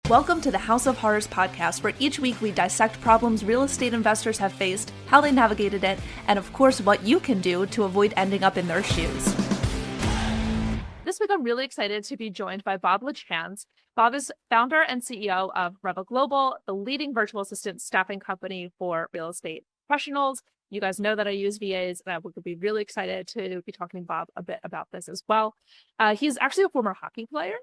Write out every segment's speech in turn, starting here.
Welcome to the House of Horrors podcast, where each week we dissect problems real estate investors have faced, how they navigated it, and of course what you can do to avoid ending up in their shoes. This week I'm really excited to be joined by Bob Lachance. Bob is founder and CEO of Rebel Global, the leading virtual assistant staffing company for real estate professionals. You guys know that I use VAs, and I would be really excited to be talking to Bob a bit about this as well. He's actually a former hockey player.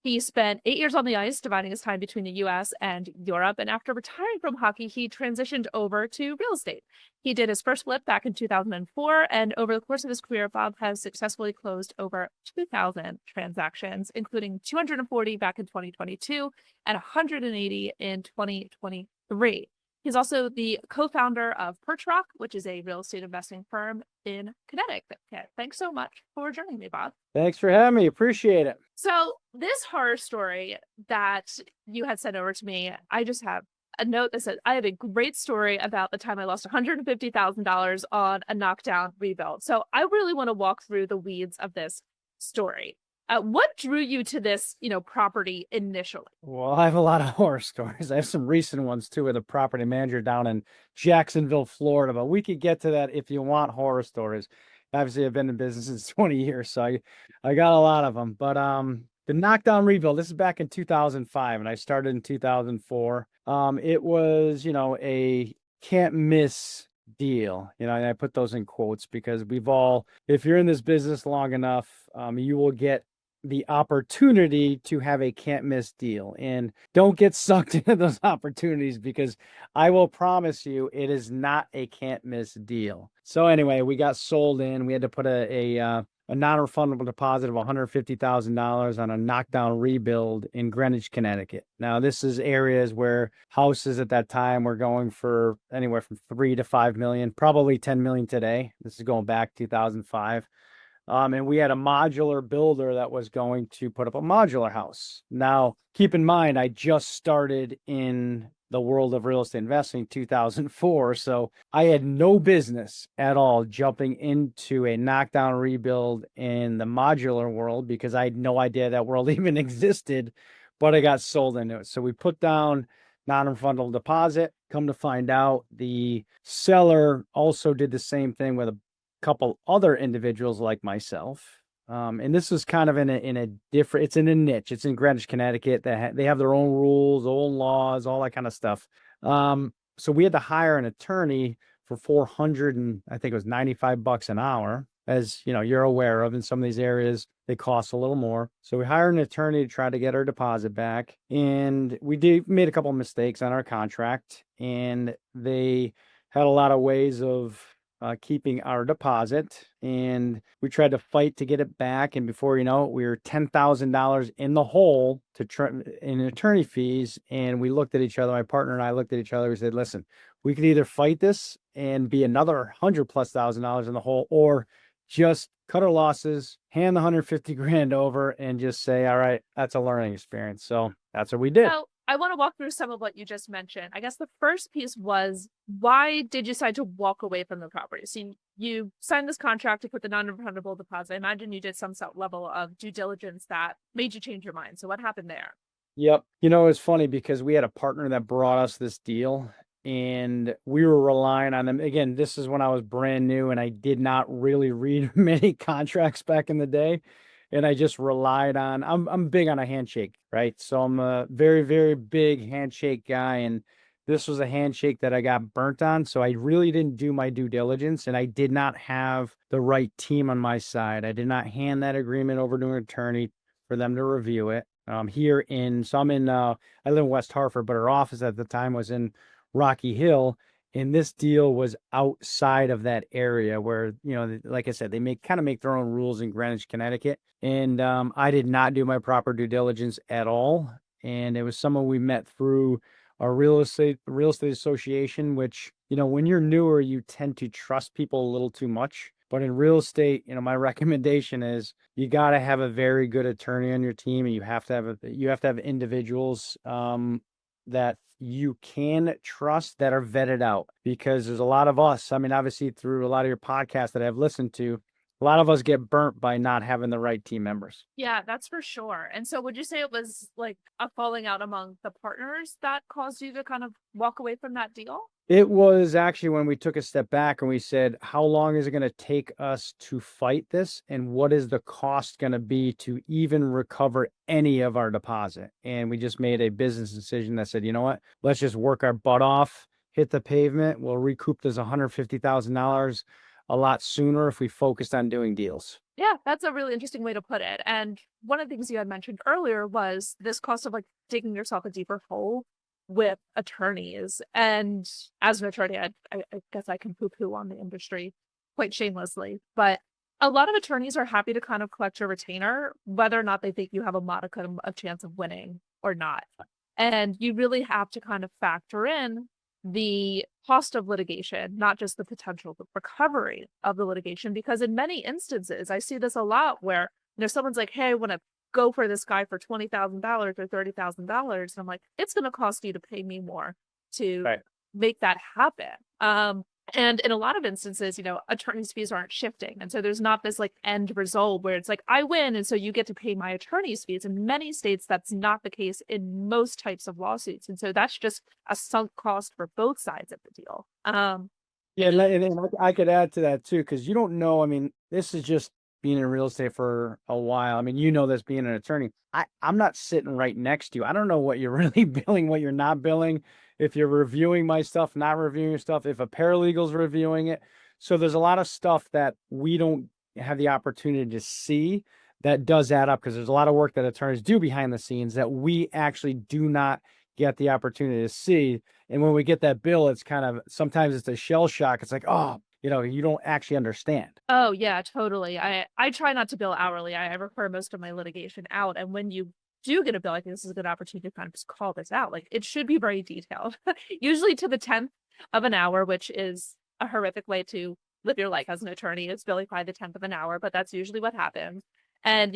He spent 8 years on the ice, dividing his time between the US and Europe. And after retiring from hockey, he transitioned over to real estate. He did his first flip back in 2004. And over the course of his career, Bob has successfully closed over 2,000 transactions, including 240 back in 2022 and 180 in 2023. He's also the co-founder of Perch Rock, which is a real estate investing firm in Connecticut. Thanks so much for joining me, Bob. Thanks for having me. Appreciate it. So this horror story that you had sent over to me, I just have a note that said, I have a great story about the time I lost $150,000 on a knockdown rebuild. So I really want to walk through the weeds of this story. What drew you to this, property initially? Well, I have a lot of horror stories. I have some recent ones too with a property manager down in Jacksonville, Florida, but we could get to that if you want horror stories. Obviously, I've been in business since 20 years, so I got a lot of them. But the knockdown rebuild, this is back in 2005, and I started in 2004. It was, a can't miss deal, and I put those in quotes because if you're in this business long enough, you will get the opportunity to have a can't miss deal, and don't get sucked into those opportunities because I will promise you it is not a can't miss deal. So anyway, we got sold in. We had to put a non-refundable deposit of $150,000 on a knockdown rebuild in Greenwich, Connecticut. Now, this is areas where houses at that time were going for anywhere from 3 to 5 million, probably 10 million today. This is going back 2005. And we had a modular builder that was going to put up a modular house. Now, keep in mind, I just started in the world of real estate investing in 2004. So I had no business at all jumping into a knockdown rebuild in the modular world because I had no idea that world even existed, but I got sold into it. So we put down non-refundable deposit. Come to find out, the seller also did the same thing with a couple other individuals like myself. And this was kind of in a different, it's in a niche. It's in Greenwich, Connecticut. They have their own rules, own laws, all that kind of stuff. So we had to hire an attorney for $400 and I think it was $95 an hour. As you're aware of, in some of these areas, they cost a little more. So we hired an attorney to try to get our deposit back. And we made a couple of mistakes on our contract, and they had a lot of ways of keeping our deposit, and we tried to fight to get it back. And before you know it, we were $10,000 in the hole in attorney fees. And we looked at each other, my partner and I looked at each other. We said, listen, we could either fight this and be another $100,000+ in the hole, or just cut our losses, hand the 150 grand over, and just say, all right, that's a learning experience. So that's what we did. So I want to walk through some of what you just mentioned. I guess the first piece was, why did you decide to walk away from the property? So you signed this contract to put the non-refundable deposit. I imagine you did some level of due diligence that made you change your mind. So what happened there? Yep. It's funny because we had a partner that brought us this deal, and we were relying on them. Again, this is when I was brand new and I did not really read many contracts back in the day. And I just relied on, I'm big on a handshake, right? So I'm a very, very big handshake guy. And this was a handshake that I got burnt on. So I really didn't do my due diligence, and I did not have the right team on my side. I did not hand that agreement over to an attorney for them to review it. I live in West Hartford, but our office at the time was in Rocky Hill. And this deal was outside of that area where, like I said, they make their own rules in Greenwich, Connecticut. And I did not do my proper due diligence at all. And it was someone we met through our real estate association, which, when you're newer, you tend to trust people a little too much. But in real estate, my recommendation is you got to have a very good attorney on your team, and you have to have individuals that you can trust that are vetted out, because there's a lot of us. I mean, obviously through a lot of your podcasts that I've listened to, A lot of us get burnt by not having the right team members. Yeah, that's for sure. And so would you say it was like a falling out among the partners that caused you to kind of walk away from that deal? It was actually when we took a step back and we said, how long is it going to take us to fight this? And what is the cost going to be to even recover any of our deposit? And we just made a business decision that said, you know what, let's just work our butt off, hit the pavement. We'll recoup this $150,000 a lot sooner if we focused on doing deals. Yeah, that's a really interesting way to put it. And one of the things you had mentioned earlier was this cost of like digging yourself a deeper hole with attorneys. And as an attorney, I guess I can poo-poo on the industry quite shamelessly, but a lot of attorneys are happy to kind of collect your retainer, whether or not they think you have a modicum of chance of winning or not. And you really have to kind of factor in the cost of litigation, not just the potential recovery of the litigation, because in many instances, I see this a lot where, someone's like, hey, I want to go for this guy for $20,000 or $30,000. And I'm like, it's going to cost you to pay me more to make that happen. And in a lot of instances, attorney's fees aren't shifting. And so there's not this like end result where it's like, I win. And so you get to pay my attorney's fees. In many states, that's not the case in most types of lawsuits. And so that's just a sunk cost for both sides of the deal. Yeah, and I could add to that too, because you don't know. I mean, this is just being in real estate for a while. I mean, this being an attorney. I'm not sitting right next to you. I don't know what you're really billing, what you're not billing, if you're reviewing my stuff, not reviewing your stuff, if a paralegal's reviewing it. So there's a lot of stuff that we don't have the opportunity to see that does add up, because there's a lot of work that attorneys do behind the scenes that we actually do not get the opportunity to see. And when we get that bill, it's kind of, sometimes it's a shell shock. It's like, oh, you don't actually understand. Oh yeah, totally. I try not to bill hourly. I refer most of my litigation out. And when you do get a bill, I think this is a good opportunity to kind of just call this out. Like, it should be very detailed, usually to the 10th of an hour, which is a horrific way to live your life as an attorney. It's billing by the 10th of an hour, but that's usually what happens. And,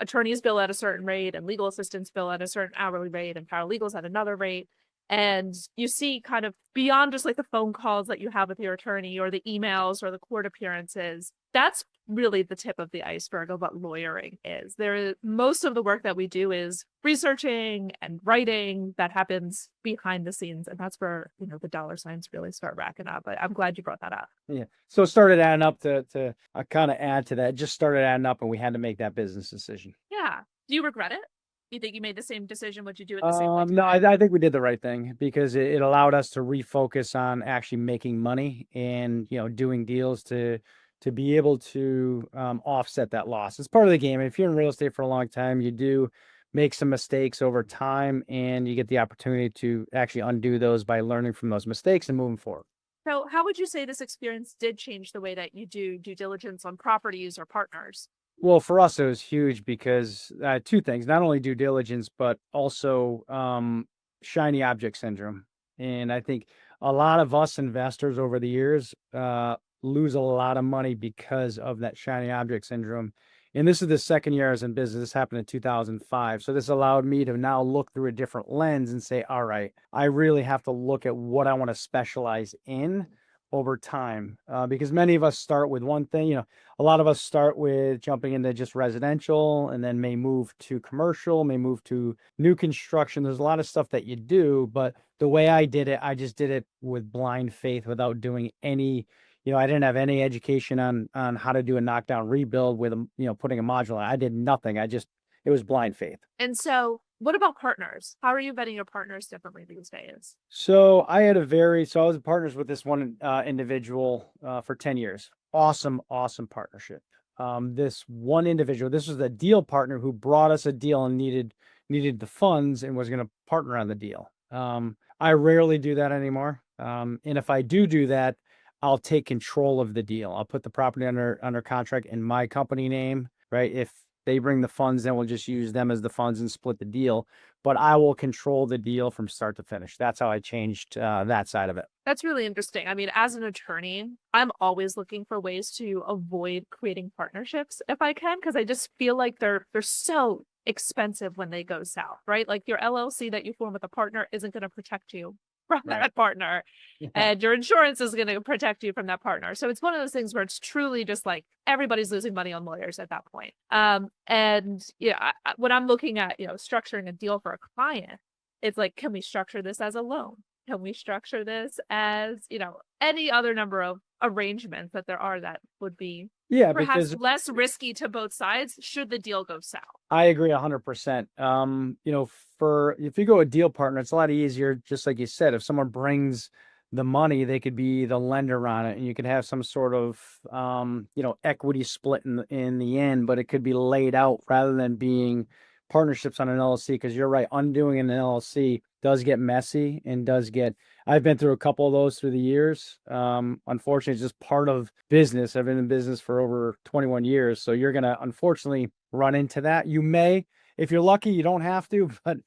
attorneys bill at a certain rate and legal assistants bill at a certain hourly rate and paralegals at another rate. And you see kind of beyond just like the phone calls that you have with your attorney or the emails or the court appearances, that's really the tip of the iceberg of what lawyering is. Most of the work that we do is researching and writing that happens behind the scenes. And that's where, the dollar signs really start racking up. But I'm glad you brought that up. Yeah. So it started adding up to kind of add to that. It just started adding up and we had to make that business decision. Yeah. Do you regret it? You think you made the same decision? Would you do it the same way? No, I think we did the right thing, because it allowed us to refocus on actually making money and, doing deals to be able to offset that loss. It's part of the game. If you're in real estate for a long time, you do make some mistakes over time, and you get the opportunity to actually undo those by learning from those mistakes and moving forward. So how would you say this experience did change the way that you do due diligence on properties or partners? Well, for us, it was huge because two things: not only due diligence, but also shiny object syndrome. And I think a lot of us investors over the years lose a lot of money because of that shiny object syndrome. And this is the second year I was in business. This happened in 2005. So this allowed me to now look through a different lens and say, all right, I really have to look at what I want to specialize in over time, because many of us start with one thing. A lot of us start with jumping into just residential and then may move to commercial, may move to new construction. There's a lot of stuff that you do, but the way I did it, I just did it with blind faith without doing any, I didn't have any education on how to do a knockdown rebuild with, putting a module. I did nothing. It was blind faith. And so what about partners? How are you vetting your partners differently these days? So I was partners with this one individual for 10 years. Awesome partnership. This one individual, this was a deal partner who brought us a deal and needed the funds and was going to partner on the deal. I rarely do that anymore. And if I do that, I'll take control of the deal. I'll put the property under contract in my company name, right? If they bring the funds, then we'll just use them as the funds and split the deal. But I will control the deal from start to finish. That's how I changed that side of it. That's really interesting. I mean, as an attorney, I'm always looking for ways to avoid creating partnerships if I can, because I just feel like they're so expensive when they go south, right? Like your LLC that you form with a partner isn't going to protect you from Right. that partner, Yeah. and your insurance is going to protect you from that partner. So it's one of those things where it's truly just like everybody's losing money on lawyers at that point. And yeah, when I'm looking at, structuring a deal for a client, it's like, can we structure this as a loan? Can we structure this as, any other number of arrangements that there are that would be Yeah, perhaps because less risky to both sides should the deal go south? I agree 100%. For if you go a deal partner, it's a lot easier, just like you said, if someone brings the money, they could be the lender on it, and you could have some sort of equity split in the end, but it could be laid out rather than being partnerships on an LLC, because you're right, undoing an LLC does get messy and does get I've been through a couple of those through the years. Unfortunately, it's just part of business. I've been in business for over 21 years. So you're going to unfortunately run into that. You may, if you're lucky, you don't have to, but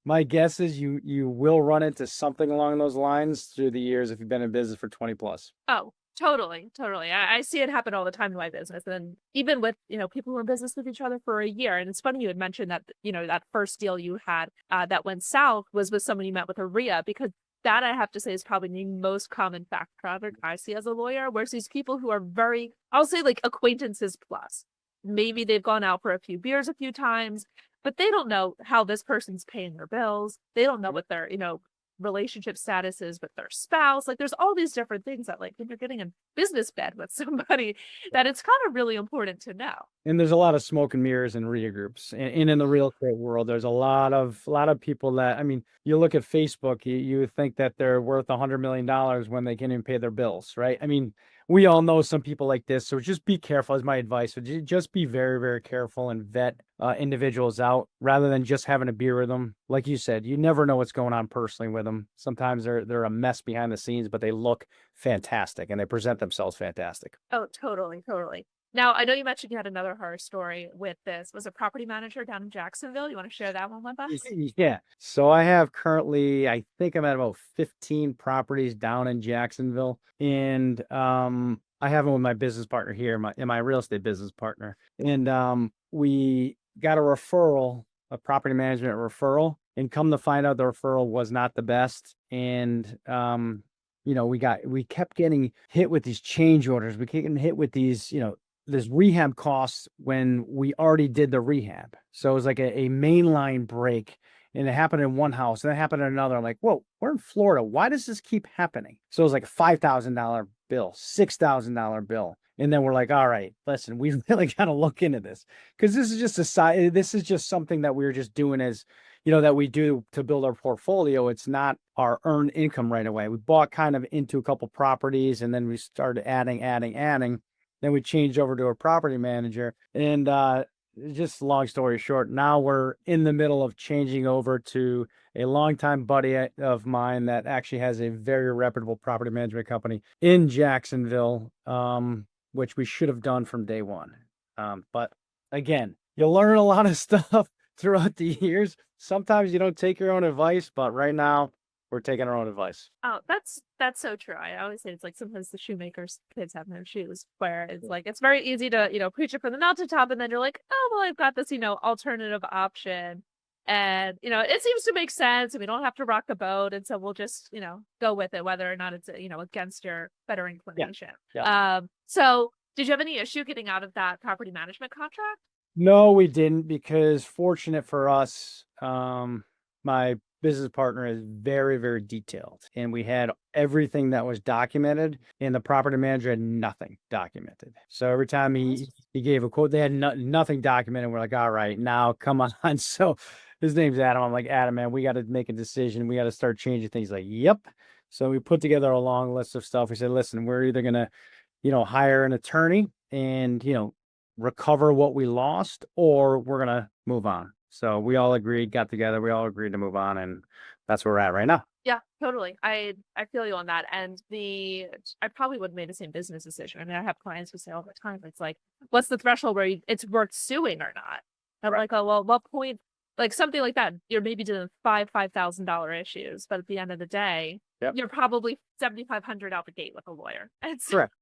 my guess is you will run into something along those lines through the years if you've been in business for 20 plus. Oh, totally. Totally. I see it happen all the time in my business. And even with, people who are in business with each other for a year. And it's funny you had mentioned that, that first deal you had that went south was with someone you met with a RIA, because that I have to say is probably the most common fact pattern I see as a lawyer, whereas these people who are very, I'll say like acquaintances plus, maybe they've gone out for a few beers a few times, but they don't know how this person's paying their bills. They don't know what their, relationship status is with their spouse. Like there's all these different things that, like, when you're getting in business bed with somebody, that it's kind of really important to know. And there's a lot of smoke and mirrors in RIA groups, and in the real estate world, there's a lot of people that, I mean, you look at Facebook, you think that they're worth $100 million when they can't even pay their bills, right? I mean, we all know some people like this, so just be careful is my advice. So just be very, very careful and vet individuals out rather than just having a beer with them. Like you said, you never know what's going on personally with them. Sometimes they're a mess behind the scenes, but they look fantastic and they present themselves fantastic. Oh, totally, totally. Now, I know you mentioned you had another horror story with this. Was a property manager down in Jacksonville? You want to share that one with us? Yeah. So I have currently, I think I'm at about 15 properties down in Jacksonville. And I have them with my business partner here, my real estate business partner. And we got a referral, a property management referral, and come to find out the referral was not the best. And we kept getting hit with these change orders. We kept getting hit with these, this rehab costs when we already did the rehab. So it was like a mainline break, and it happened in one house and it happened in another. I'm like, whoa, we're in Florida. Why does this keep happening? So it was like a $5,000 bill, $6,000 bill. And then we're like, all right, listen, we really got to look into this, because this is just this is just something that we're just doing as, that we do to build our portfolio. It's not our earned income right away. We bought kind of into a couple properties, and then we started adding. Then we changed over to a property manager, and just long story short, now we're in the middle of changing over to a longtime buddy of mine that actually has a very reputable property management company in Jacksonville, which we should have done from day one. But again, you'll learn a lot of stuff throughout the years. Sometimes you don't take your own advice, but right now we're taking our own advice. Oh, that's so true. I always say it's like sometimes the shoemaker's kids have no shoes, where it's like it's very easy to, preach it from the mountaintop, and then you're like, oh well, I've got this, alternative option. And it seems to make sense, and we don't have to rock the boat, and so we'll just, go with it, whether or not it's against your better inclination. Yeah. So did you have any issue getting out of that property management contract? No, we didn't, because fortunate for us, my business partner is very, very detailed, and we had everything that was documented, and the property manager had nothing documented. So every time he gave a quote, they had nothing documented. We're like, all right, now come on. So his name's Adam. I'm like, Adam, man, we got to make a decision. We got to start changing things. Like, yep. So we put together a long list of stuff. We said, listen, we're either going to, hire an attorney and, recover what we lost, or we're going to move on. So we all agreed, got together, we all agreed to move on, and that's where we're at right now. Yeah, totally. I feel you on that. And I probably would have made the same business decision. I mean, I have clients who say all the time, it's like, what's the threshold where it's worth suing or not? I'm like, oh, well, what point, like something like that, you're maybe doing $5,000 issues, but at the end of the day, Yep. you're probably $7,500 out the gate with a lawyer. And so Correct.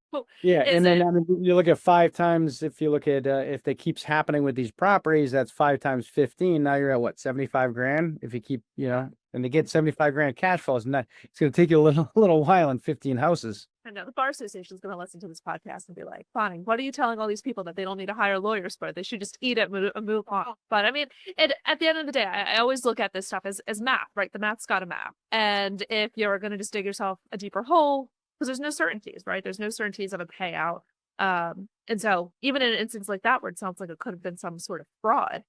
Yeah, Is and then it? I mean, you look at 5 times. If you look at if it keeps happening with these properties, that's 5 times 15. Now you're at what, 75 grand? If you keep, and to get 75 grand cash flow is not. It's going to take you a little while in 15 houses. I know the bar association is going to listen to this podcast and be like, "Bonnie, what are you telling all these people that they don't need to hire lawyers for? They should just eat it and move on." But I mean, at the end of the day, I always look at this stuff as math, right? The math's got a math, and if you're going to just dig yourself a deeper hole, because there's no certainties, right? There's no certainties of a payout, and so even in an instance like that where it sounds like it could have been some sort of fraud,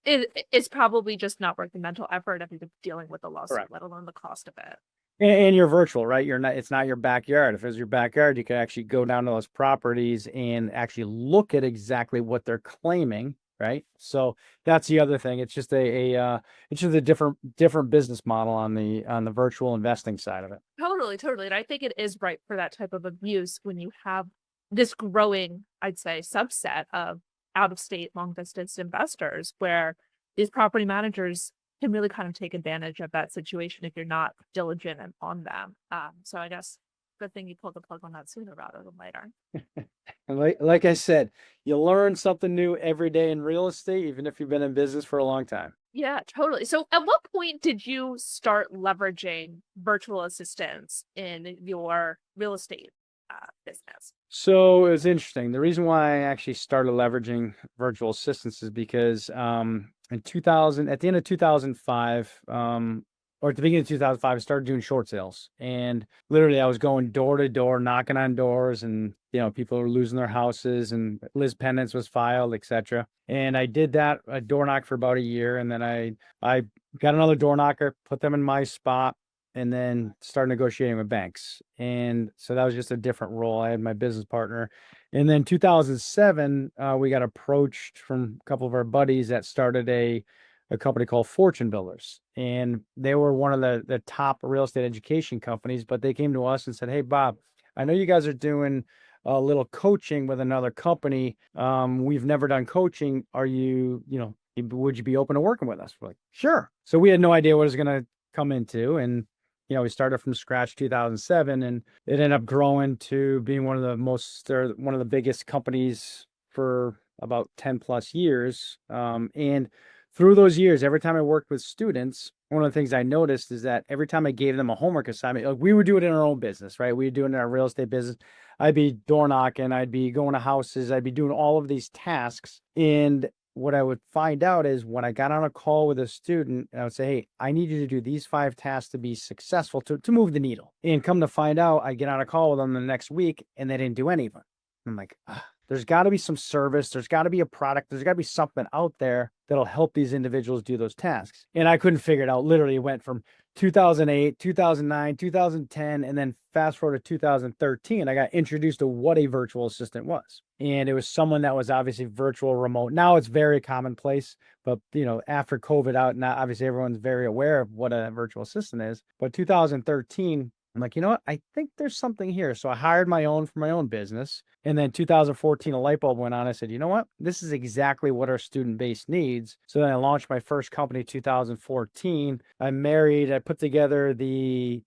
it's probably just not worth the mental effort of even dealing with the lawsuit, Correct. let alone the cost of it. And you're virtual, right? It's not your backyard. If it was your backyard, you could actually go down to those properties and actually look at exactly what they're claiming, right? So that's the other thing. It's just it's just a different business model on the virtual investing side of it. Totally. And I think it is right for that type of abuse when you have this growing, I'd say, subset of out-of-state long-distance investors where these property managers can really kind of take advantage of that situation if you're not diligent and on them. So I guess good thing you pulled the plug on that sooner rather than later. And like I said, you learn something new every day in real estate, even if you've been in business for a long time. Yeah, totally. So at what point did you start leveraging virtual assistants in your real estate business? So it was interesting. The reason why I actually started leveraging virtual assistants is because in 2000, at the end of 2005, or at the beginning of 2005, I started doing short sales. And literally I was going door to door, knocking on doors, and people were losing their houses and Liz Pendants was filed, etc. And I did that, a door knock for about a year. And then I got another door knocker, put them in my spot, and then start negotiating with banks. And so that was just a different role. I had my business partner. And then 2007, we got approached from a couple of our buddies that started a company called Fortune Builders. And they were one of the top real estate education companies, but they came to us and said, "Hey, Bob, I know you guys are doing a little coaching with another company. We've never done coaching. Would you be open to working with us?" We're like, "Sure." So we had no idea what it was going to come into. And we started from scratch 2007, and it ended up growing to being one of the biggest companies for about 10 plus years. And through those years, every time I worked with students, one of the things I noticed is that every time I gave them a homework assignment, like we would do it in our own business, right? We would do it in our real estate business. I'd be door knocking, I'd be going to houses, I'd be doing all of these tasks. And what I would find out is when I got on a call with a student, I would say, "Hey, I need you to do these 5 tasks to be successful, to move the needle." And come to find out, I get on a call with them the next week and they didn't do any of them. I'm like, there's got to be some service. There's got to be a product. There's got to be something out there that'll help these individuals do those tasks. And I couldn't figure it out. Literally, it went from 2008, 2009, 2010, and then fast forward to 2013, I got introduced to what a virtual assistant was. And it was someone that was obviously virtual remote. Now it's very commonplace, but after COVID out, now obviously everyone's very aware of what a virtual assistant is. But 2013, I'm like, you know what? I think there's something here. So I hired my own for my own business. And then 2014, a light bulb went on. I said, you know what? This is exactly what our student base needs. So then I launched my first company, 2014. I put together the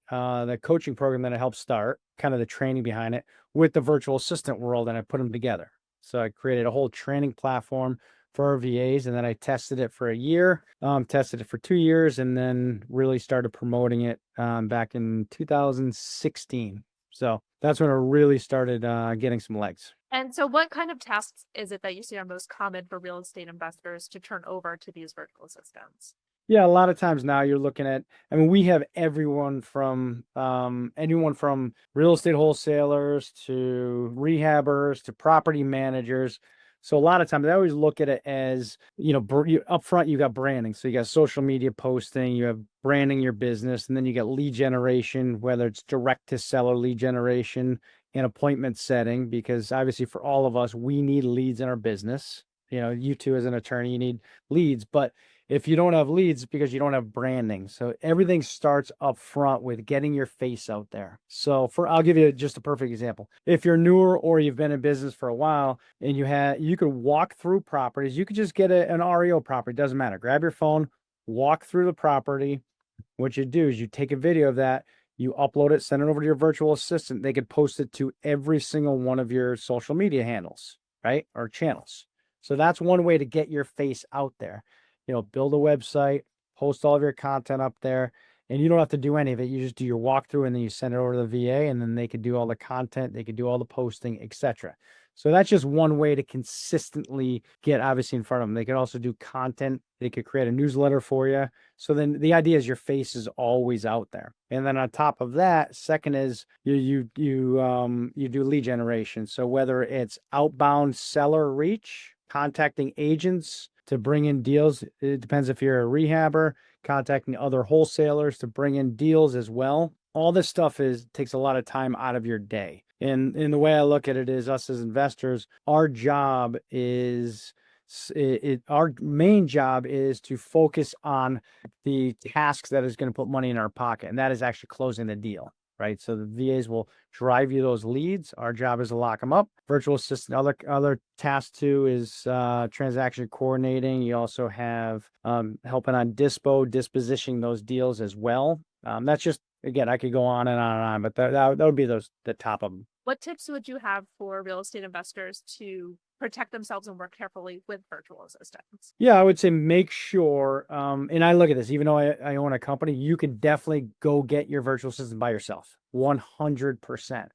coaching program that I helped start, kind of the training behind it, with the virtual assistant world, and I put them together. So I created a whole training platform for our VAs, and then I tested it for a year, tested it for 2 years, and then really started promoting it back in 2016. So that's when I really started getting some legs. And so what kind of tasks is it that you see are most common for real estate investors to turn over to these virtual assistants? Yeah, a lot of times now you're looking at, we have anyone from real estate wholesalers to rehabbers to property managers. So a lot of times I always look at it as, up front, you got branding. So you got social media posting, you have branding your business, and then you get lead generation, whether it's direct to seller lead generation and appointment setting, because obviously for all of us, we need leads in our business. You too, as an attorney, you need leads, but if you don't have leads, because you don't have branding. So everything starts up front with getting your face out there. So I'll give you just a perfect example. If you're newer or you've been in business for a while and you could walk through properties, you could just get an REO property. Doesn't matter. Grab your phone, walk through the property. What you do is you take a video of that. You upload it, send it over to your virtual assistant. They could post it to every single one of your social media handles, right? Or channels. So that's one way to get your face out there. Build a website, post all of your content up there, and you don't have to do any of it. You just do your walkthrough and then you send it over to the VA, and then they could do all the content, they could do all the posting, etc. So that's just one way to consistently get obviously in front of them. They could also do content. They could create a newsletter for you. So then the idea is your face is always out there. And then on top of that, second is you do lead generation. So whether it's outbound seller reach, contacting agents to bring in deals, it depends if you're a rehabber, contacting other wholesalers to bring in deals as well. All this stuff takes a lot of time out of your day. And the way I look at it is, us as investors, our job is our main job is to focus on the tasks that is going to put money in our pocket, and that is actually closing the deal, right? So the VAs will drive you those leads. Our job is to lock them up. Virtual assistant, other task too is transaction coordinating. You also have helping on dispositioning those deals as well. That's just, again, I could go on and on and on, but that would be the top of them. What tips would you have for real estate investors to protect themselves and work carefully with virtual assistants? Yeah, I would say make sure, and I look at this, even though I own a company, you can definitely go get your virtual assistant by yourself, 100%.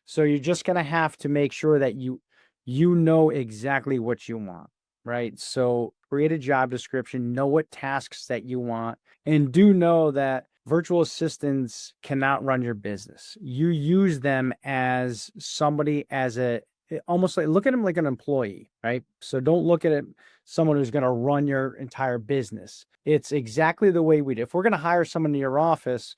So you're just going to have to make sure that you know exactly what you want, right? So create a job description, know what tasks that you want, and do know that virtual assistants cannot run your business. You use them as somebody, almost like, look at them like an employee, right? So don't look at it someone who's going to run your entire business. It's exactly the way we do. If we're going to hire someone in your office,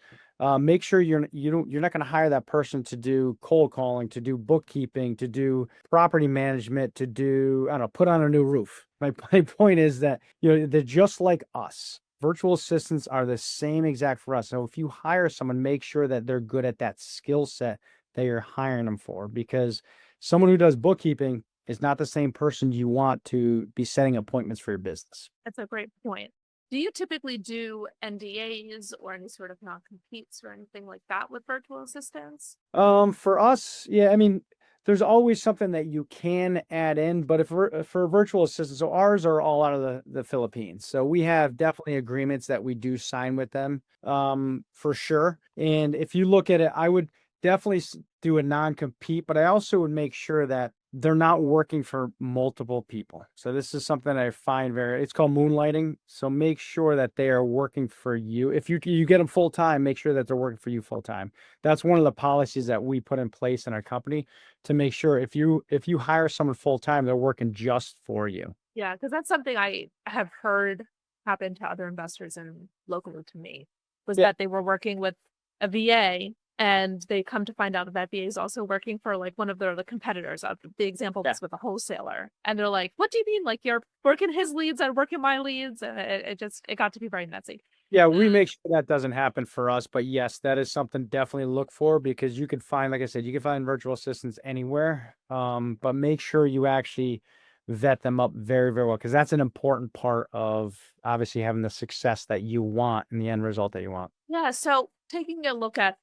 make sure you're not going to hire that person to do cold calling, to do bookkeeping, to do property management, to do, I don't know, put on a new roof. My point is that they're just like us. Virtual assistants are the same exact for us. So if you hire someone, make sure that they're good at that skill set that you're hiring them for, because someone who does bookkeeping is not the same person you want to be setting appointments for your business. That's a great point. Do you typically do NDAs or any sort of non-competes or anything like that with virtual assistants? For us, yeah, I mean, there's always something that you can add in, but for virtual assistants, so ours are all out of the Philippines. So we have definitely agreements that we do sign with them, for sure. And if you look at it, I would definitely do a non-compete, but I also would make sure that they're not working for multiple people. So this is something I find it's called moonlighting. So make sure that they are working for you. If you get them full time, make sure that they're working for you full time. That's one of the policies that we put in place in our company to make sure if you hire someone full time, they're working just for you. Yeah, because that's something I have heard happen to other investors and locally to me, was that they were working with a VA. And they come to find out that VA is also working for like one of the competitors. The example was with a wholesaler. And they're like, what do you mean? Like, you're working his leads and working my leads? And it got to be very messy. Yeah, we make sure that doesn't happen for us. But yes, that is something definitely look for, because you can find, like I said, you can find virtual assistants anywhere. But make sure you actually vet them up very, very well, because that's an important part of obviously having the success that you want and the end result that you want. Yeah. So taking a look at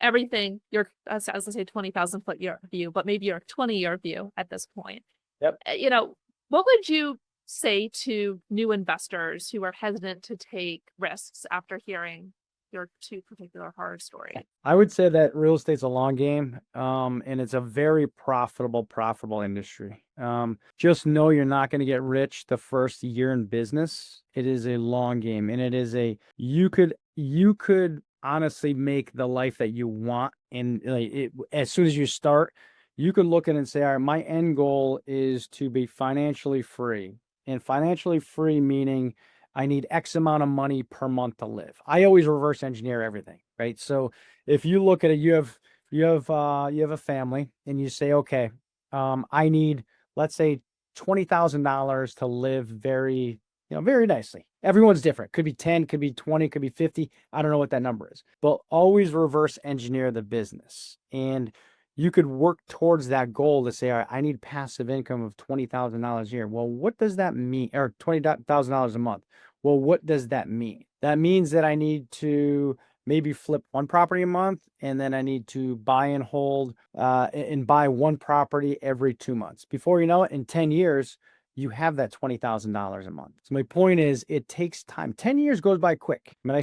everything, your, as I say, 20,000 foot year view, but maybe your 20-year view at this point. Yep. What would you say to new investors who are hesitant to take risks after hearing your two particular horror stories? I would say that real estate's a long game, and it's a very profitable industry. Just know you're not going to get rich the first year in business. It is a long game, and it is you could honestly make the life that you want. And as soon as you start, you can look at it and say, all right, my end goal is to be financially free. And financially free meaning I need X amount of money per month to live. I always reverse engineer everything, right? So if you look at it, you have a family, and you say, okay, I need, let's say, $20,000 to live very nicely. Everyone's different. Could be 10, could be 20, could be 50. I don't know what that number is, but always reverse engineer the business. And you could work towards that goal to say, all right, I need passive income of $20,000 a year. Well, what does that mean? Or $20,000 a month. Well, what does that mean? That means that I need to maybe flip one property a month, and then I need to buy and hold and buy one property every 2 months. Before you know it, in 10 years, you have that $20,000 a month. So my point is, it takes time. 10 years goes by quick. I mean, I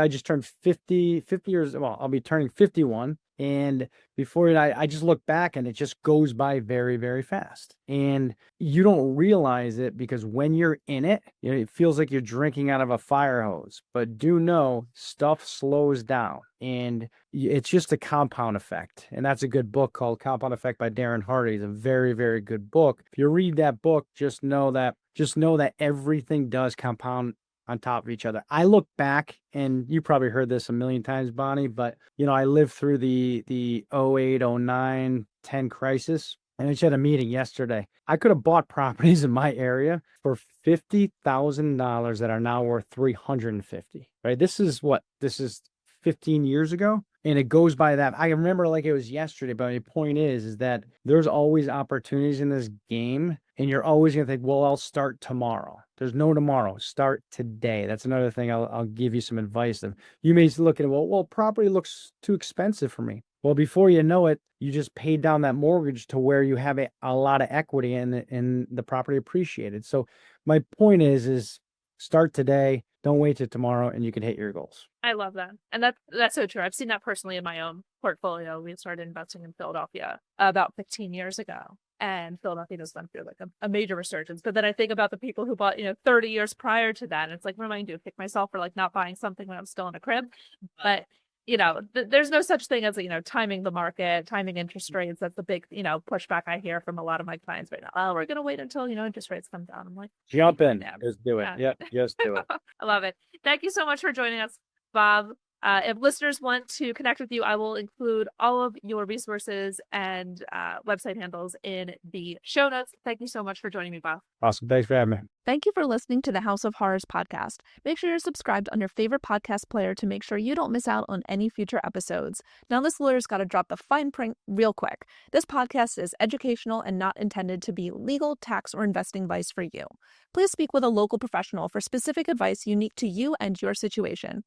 just turned 50 years. Well, I'll be turning 51. And before I just look back and it just goes by very, very fast. And you don't realize it because when you're in it, it feels like you're drinking out of a fire hose. But do know stuff slows down, and it's just a compound effect. And that's a good book called Compound Effect by Darren Hardy. It's a very, very good book. If you read that book, just know that everything does compound on top of each other. I look back, and you probably heard this a million times, Bonnie, but I lived through the 08, 09, 10 crisis. And I just had a meeting yesterday. I could have bought properties in my area for $50,000 that are now worth $350,000, right? This is 15 years ago. And it goes by that. I remember like it was yesterday, but my point is that there's always opportunities in this game, and you're always going to think, well, I'll start tomorrow. There's no tomorrow. Start today. That's another thing I'll give you some advice of. You may look at it, well, property looks too expensive for me. Well, before you know it, you just paid down that mortgage to where you have a lot of equity and the property appreciated. So my point is start today. Don't wait till tomorrow, and you can hit your goals. I love that. And that's so true. I've seen that personally in my own portfolio. We started investing in Philadelphia about 15 years ago. And Philadelphia just went through like a major resurgence. But then I think about the people who bought, 30 years prior to that. And it's like, what am I going to do? Kick myself for like not buying something when I'm still in a crib? But there's no such thing as, timing the market, timing interest rates. That's the big, pushback I hear from a lot of my clients right now. Oh, we're going to wait until, interest rates come down. I'm like, jump in. Just do it. Yeah, just do it. I love it. Thank you so much for joining us, Bob. If listeners want to connect with you, I will include all of your resources and website handles in the show notes. Thank you so much for joining me, Bob. Awesome. Thanks for having me. Thank you for listening to the House of Horrors podcast. Make sure you're subscribed on your favorite podcast player to make sure you don't miss out on any future episodes. Now, this lawyer's got to drop the fine print real quick. This podcast is educational and not intended to be legal, tax, or investing advice for you. Please speak with a local professional for specific advice unique to you and your situation.